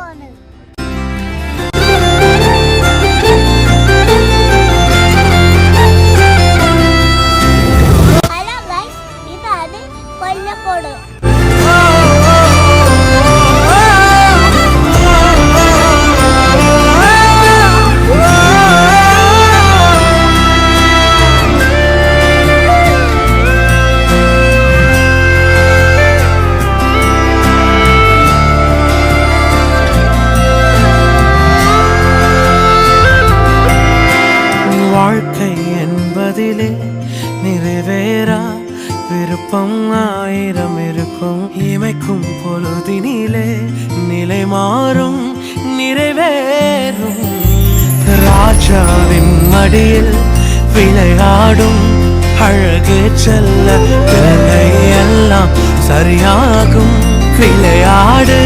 தோணுது. Hello guys, இது அது கொல்லக்கோடு. வாழ்க்கை என்பதிலே நிறைவேறா விருப்பம் ஆயிரம் இருக்கும். இமைக்கும் பொழுதினிலே நிலை மாறும் நிறைவேறும். ராஜாவின் மடியில் விளையாடும் அழகு செல்ல பிள்ளை எல்லாம் சரியாகும். விளையாடு